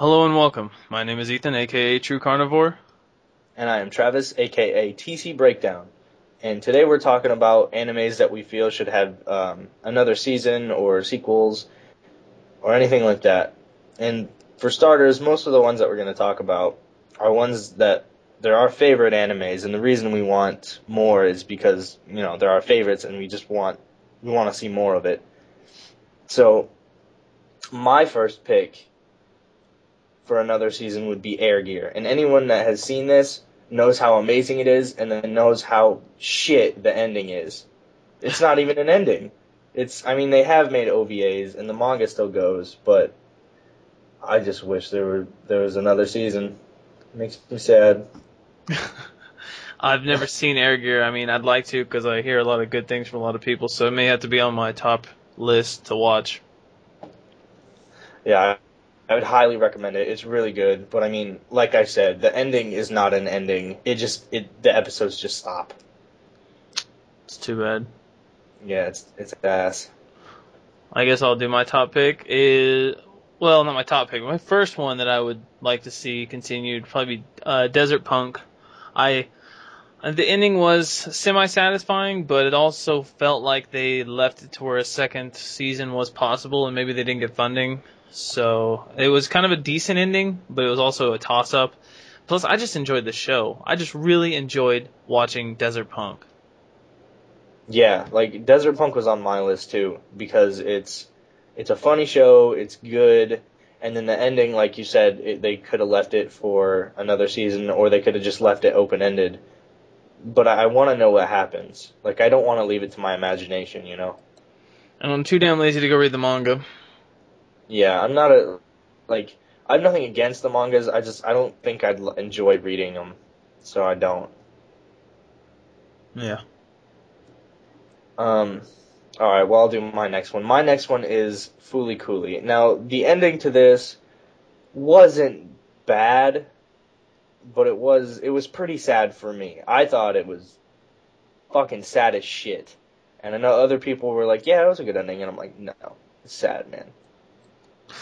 Hello and welcome. My name is Ethan, aka True Carnivore. And I am Travis, aka TC Breakdown. And today we're talking about animes that we feel should have another season or sequels or anything like that. And for starters, most of the ones that we're going to talk about are ones that they're our favorite animes, and the reason we want more is because, they're our favorites and we want to see more of it. So, my first pick for another season would be Air Gear. And anyone that has seen this knows how amazing it is and then knows how shit the ending is. It's not even an ending. They have made OVAs and the manga still goes, but I just wish there was another season. It makes me sad. I've never seen Air Gear. I'd like to because I hear a lot of good things from a lot of people, so it may have to be on my top list to watch. Yeah, I would highly recommend it. It's really good, but like I said, the ending is not an ending. The episodes just stop. It's too bad. Yeah, it's ass. I guess I'll do my top pick. Not my top pick. My first one that I would like to see continued probably be Desert Punk. The ending was semi-satisfying, but it also felt like they left it to where a second season was possible, and maybe they didn't get funding. So it was kind of a decent ending, but it was also a toss-up. Plus, I just enjoyed the show. I just really enjoyed watching Desert Punk. Yeah, like Desert Punk was on my list too because it's a funny show, it's good, and then the ending, like you said, they could have left it for another season or they could have just left it open-ended. But I want to know what happens. Like, I don't want to leave it to my imagination, And I'm too damn lazy to go read the manga. Yeah, I have nothing against the mangas. I don't think I'd enjoy reading them, so I don't. Yeah. All right, well, I'll do my next one. My next one is Fooly Cooly. Now, the ending to this wasn't bad, but it was pretty sad for me. I thought it was fucking sad as shit. And I know other people were like, yeah, it was a good ending, and I'm like, no, it's sad, man.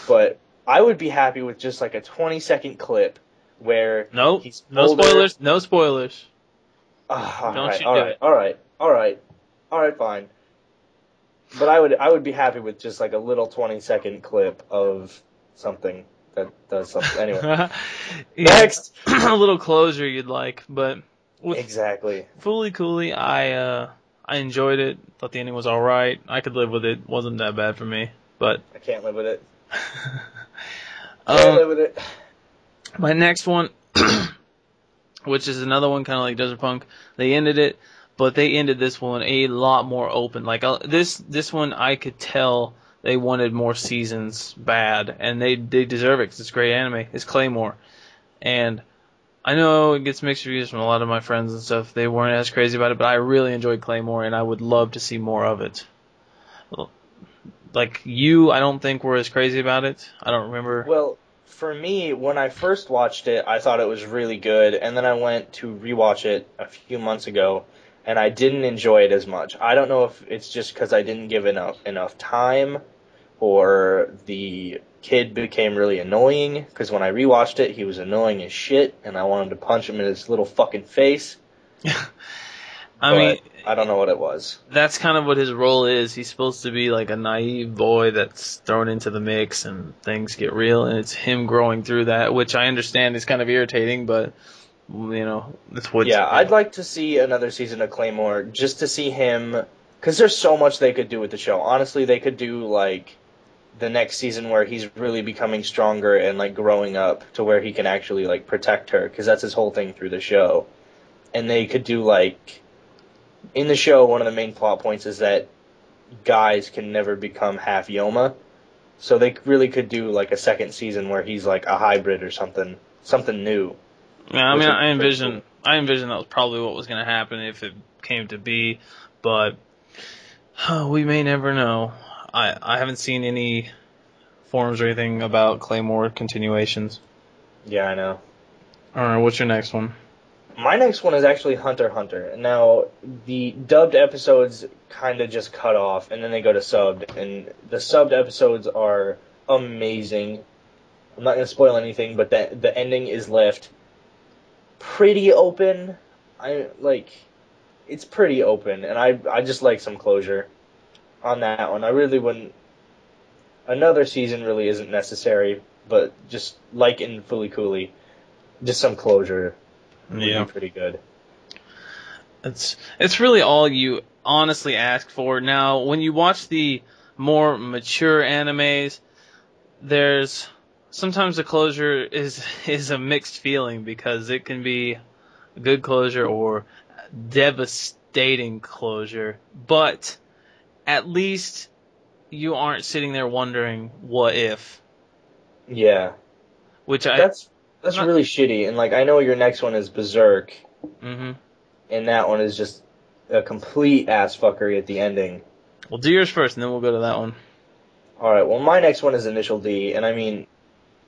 But I would be happy with just like a 20-second clip where Nope. he's No older. spoilers. No spoilers. All right, fine. But I would be happy with just like a little 20-second clip of something that does something. Anyway, next. A little closure you'd like, but with Exactly. Fooly Cooly, I enjoyed it. Thought the ending was all right. I could live with it. Wasn't that bad for me, but I can't live with it. Can't live with it. My next one, which is another one kind of like Desert Punk, they ended it, but they ended this one a lot more open. Like this one, I could tell they wanted more seasons bad, and they deserve it because it's great anime. It's Claymore, and I know it gets mixed reviews from a lot of my friends and stuff. They weren't as crazy about it, but I really enjoyed Claymore, and I would love to see more of it. Like you, I don't think were as crazy about it. I don't remember. Well, for me, when I first watched it, I thought it was really good, and then I went to rewatch it a few months ago, and I didn't enjoy it as much. I don't know if it's just because I didn't give enough time, or the kid became really annoying, because when I rewatched it, he was annoying as shit, and I wanted to punch him in his little fucking face. I don't know what it was. That's kind of what his role is. He's supposed to be like a naive boy that's thrown into the mix and things get real, and it's him growing through that, which I understand is kind of irritating, but, it's what... Yeah, I'd like to see another season of Claymore, just to see him, because there's so much they could do with the show. Honestly, they could do, like, the next season where he's really becoming stronger and, like, growing up to where he can actually, like, protect her, because that's his whole thing through the show. And they could do, like... In the show, one of the main plot points is that guys can never become half Yoma. So they really could do like a second season where he's like a hybrid or something new. Yeah, I envision that was probably what was going to happen if it came to be, but we may never know. I haven't seen any forums or anything about Claymore continuations. Yeah, I know. Alright, what's your next one? My next one is actually Hunter x Hunter. Now, the dubbed episodes kind of just cut off, and then they go to subbed, and the subbed episodes are amazing. I'm not going to spoil anything, but the ending is left pretty open. It's pretty open, and I just like some closure on that one. I really wouldn't. Another season really isn't necessary, but just like in Fooly Cooley, just some closure would be pretty good. It's really all you honestly ask for. Now, when you watch the more mature animes, there's sometimes the closure is a mixed feeling because it can be a good closure or devastating closure, but at least you aren't sitting there wondering what if. Yeah, Which that's really shitty. And like I know your next one is Berserk, Mm-hmm. and that one is just a complete ass fuckery at the ending. Well, do yours first, and then we'll go to that one. All right. Well, my next one is Initial D, and I mean,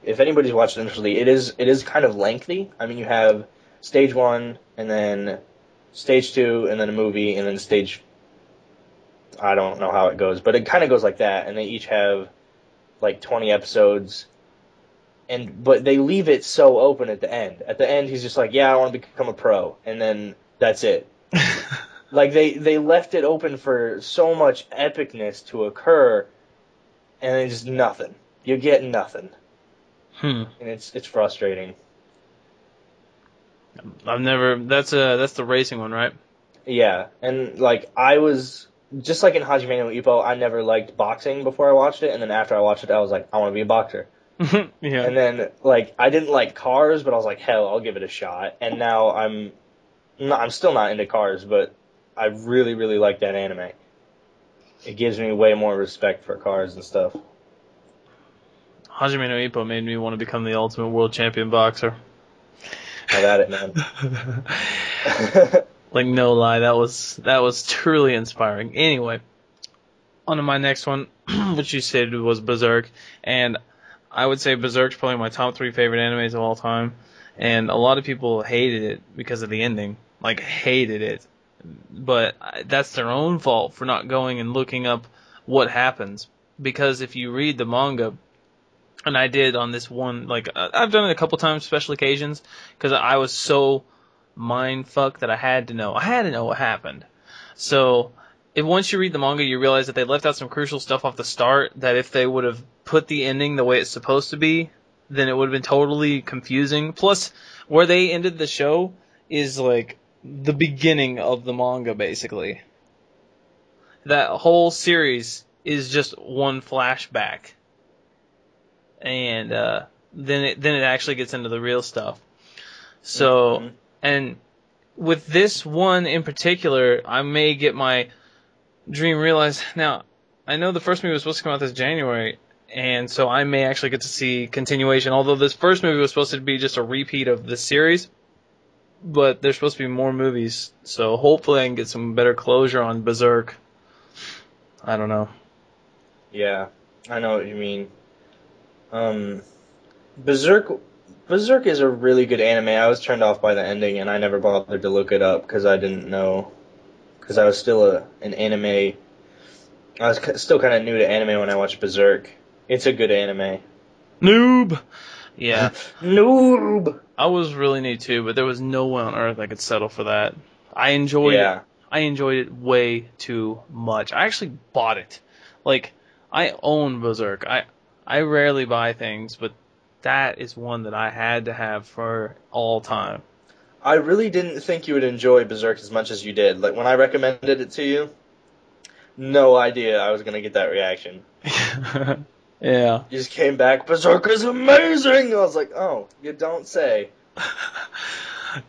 if anybody's watched Initial D, it is kind of lengthy. I mean, you have stage 1, and then stage 2, and then a movie, and then stage. I don't know how it goes, but it kind of goes like that, and they each have like 20 episodes. But they leave it so open at the end. At the end, he's just like, "Yeah, I want to become a pro," and then that's it. Like they left it open for so much epicness to occur, and then just nothing. You get nothing, and it's frustrating. I've never. That's the racing one, right? Yeah, and like I was just like in Hajime no Ippo, I never liked boxing before I watched it, and then after I watched it, I was like, I want to be a boxer. Yeah. And then like I didn't like cars, but I was like, hell, I'll give it a shot. And now I'm still not into cars, but I really really like that anime. It gives me way more respect for cars and stuff. Hajime no Ippo made me want to become the ultimate world champion boxer. Have at it, man. Like no lie, that was truly inspiring. Anyway, on to my next one, which you said was Berserk, and I would say Berserk's probably my top 3 favorite animes of all time, and a lot of people hated it because of the ending, like hated it, but that's their own fault for not going and looking up what happens, because if you read the manga, and I did on this one, like I've done it a couple times, special occasions, because I was so mind fucked that I had to know what happened. So if once you read the manga, you realize that they left out some crucial stuff off the start. That if they would have put the ending the way it's supposed to be, then it would have been totally confusing. Plus, where they ended the show is like the beginning of the manga, basically. That whole series is just one flashback, and then it actually gets into the real stuff. So, and with this one in particular, I may get my dream realized. Now, I know the first movie was supposed to come out this January, and so I may actually get to see continuation. Although this first movie was supposed to be just a repeat of the series, but there's supposed to be more movies, so hopefully I can get some better closure on Berserk. I don't know. Yeah, I know what you mean. Berserk is a really good anime. I was turned off by the ending, and I never bothered to look it up because I didn't know. Because I was still an anime. I was still kind of new to anime when I watched Berserk. It's a good anime. Noob! Yeah. Noob! I was really new too, but there was no way on earth I could settle for that. I enjoyed it. I enjoyed it way too much. I actually bought it. Like, I own Berserk. I rarely buy things, but that is one that I had to have for all time. I really didn't think you would enjoy Berserk as much as you did. Like, when I recommended it to you, no idea I was going to get that reaction. Yeah. You just came back, Berserk is amazing! I was like, oh, you don't say.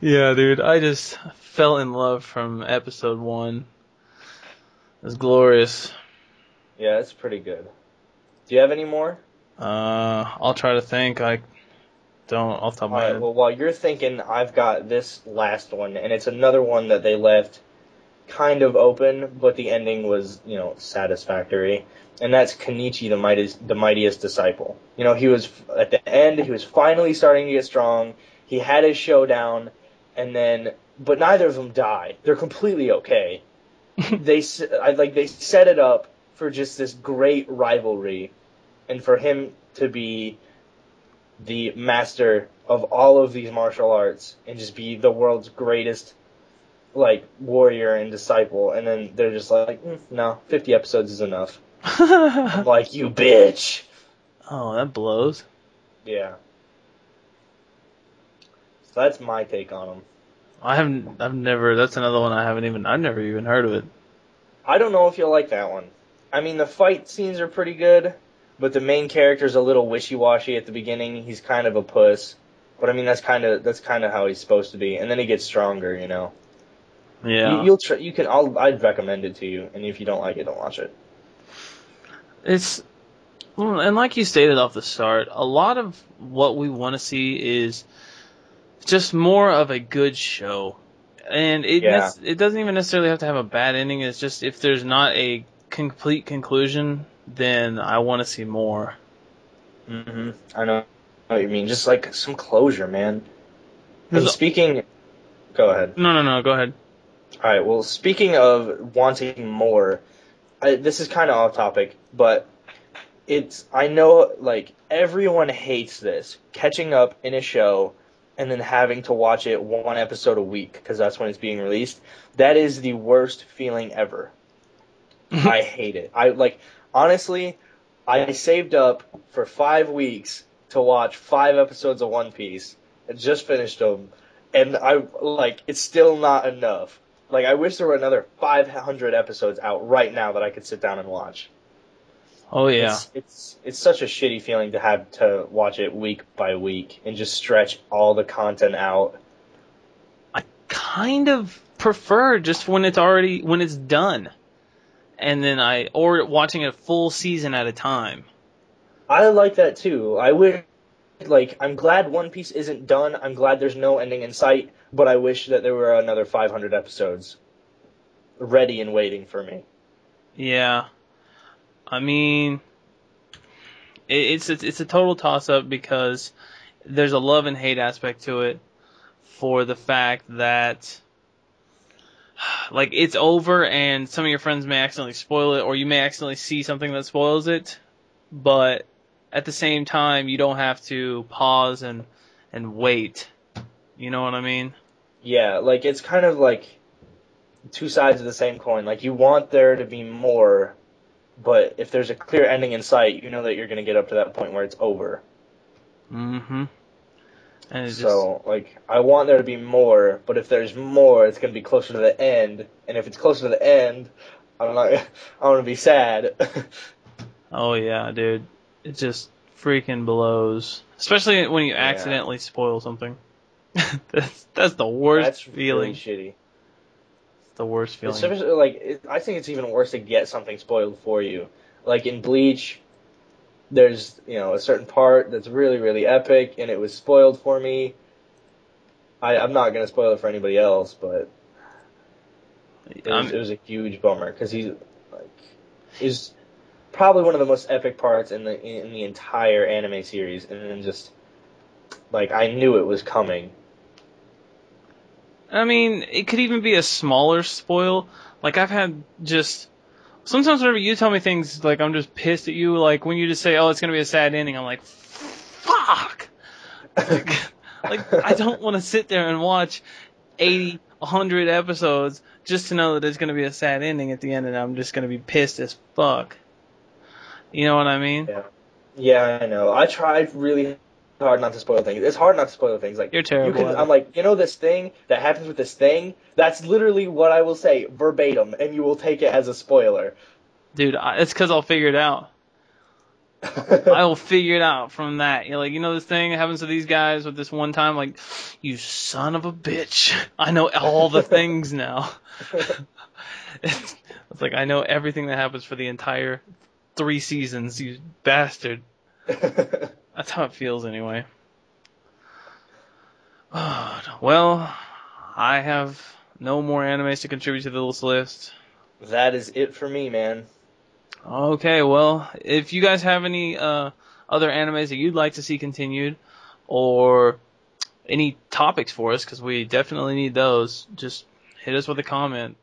Yeah, dude, I just fell in love from episode 1. It was glorious. Yeah, it's pretty good. Do you have any more? I'll try to think. I don't off the top of my head. Alright, well, while you're thinking, I've got this last one, and it's another one that they left kind of open, but the ending was, satisfactory. And that's Kenichi, the mightiest disciple. He was, at the end, he was finally starting to get strong. He had his showdown, but neither of them die. They're completely okay. They set it up for just this great rivalry, and for him to be the master of all of these martial arts and just be the world's greatest like warrior and disciple, and then they're just like, no, 50 episodes is enough. I'm like, you bitch. Oh, that blows. Yeah. So that's my take on them. I've never, that's another one I've never even heard of it. I don't know if you'll like that one. I mean, the fight scenes are pretty good, but the main character's a little wishy-washy at the beginning. He's kind of a puss. But I mean, that's kind of how he's supposed to be, and then he gets stronger, you know. Yeah. I'd recommend it to you, and if you don't like it, don't watch it. Well, and like you stated off the start, a lot of what we want to see is just more of a good show. And Yeah. it doesn't even necessarily have to have a bad ending. It's just if there's not a complete conclusion, then I want to see more. I know what you mean. Just like some closure, man. And There's- go ahead. No, go ahead. All right. Well, speaking of wanting more, this is kind of off topic, but I know like everyone hates this, catching up in a show and then having to watch it one episode a week because that's when it's being released. That is the worst feeling ever. I hate it. Honestly, I saved up for 5 weeks to watch 5 episodes of One Piece. I just finished them, and it's still not enough. Like, I wish there were another 500 episodes out right now that I could sit down and watch. Oh yeah. It's such a shitty feeling to have to watch it week by week and just stretch all the content out. I kind of prefer just when it's done. And then or watching a full season at a time. I like that too. I'm glad One Piece isn't done. I'm glad there's no ending in sight, but I wish that there were another 500 episodes ready and waiting for me. Yeah. I mean, it's a total toss-up because there's a love and hate aspect to it for the fact that like it's over and some of your friends may accidentally spoil it, or you may accidentally see something that spoils it, but at the same time you don't have to pause and wait. You know what I mean? Yeah, like it's kind of like two sides of the same coin. Like you want there to be more, but if there's a clear ending in sight, you know that you're going to get up to that point where it's over. Mm-hmm. And I want there to be more, but if there's more, it's going to be closer to the end. And if it's closer to the end, I'm not. I want to be sad. oh yeah, dude, it just freaking blows. Especially when you accidentally spoil something. that's the worst That's feeling. really shitty. The worst feeling. Especially, I think it's even worse to get something spoiled for you. Like in Bleach, there's a certain part that's really really epic, and it was spoiled for me. I'm not gonna spoil it for anybody else, but it was a huge bummer because he's probably one of the most epic parts in the entire anime series, and then just I knew it was coming. I mean, it could even be a smaller spoil. Like I've had just sometimes whenever you tell me things, like I'm just pissed at you. Like when you just say, "Oh, it's gonna be a sad ending," I'm like, "Fuck!" Like I don't want to sit there and watch 80, 100 episodes just to know that it's gonna be a sad ending at the end, and I'm just gonna be pissed as fuck. You know what I mean? Yeah, I know. I tried really hard not to spoil things. It's hard not to spoil things. Like you're terrible. I'm like, this thing that happens with this thing. That's literally what I will say verbatim, and you will take it as a spoiler. Dude, it's because I'll figure it out. I will figure it out from that. You're like, this thing that happens to these guys with this one time, like, you son of a bitch. I know all the things now. It's like I know everything that happens for the entire 3 seasons, you bastard. That's how it feels anyway. Well, I have no more animes to contribute to this list. That is it for me, man. Okay, well, if you guys have any other animes that you'd like to see continued, or any topics for us, because we definitely need those, just hit us with a comment.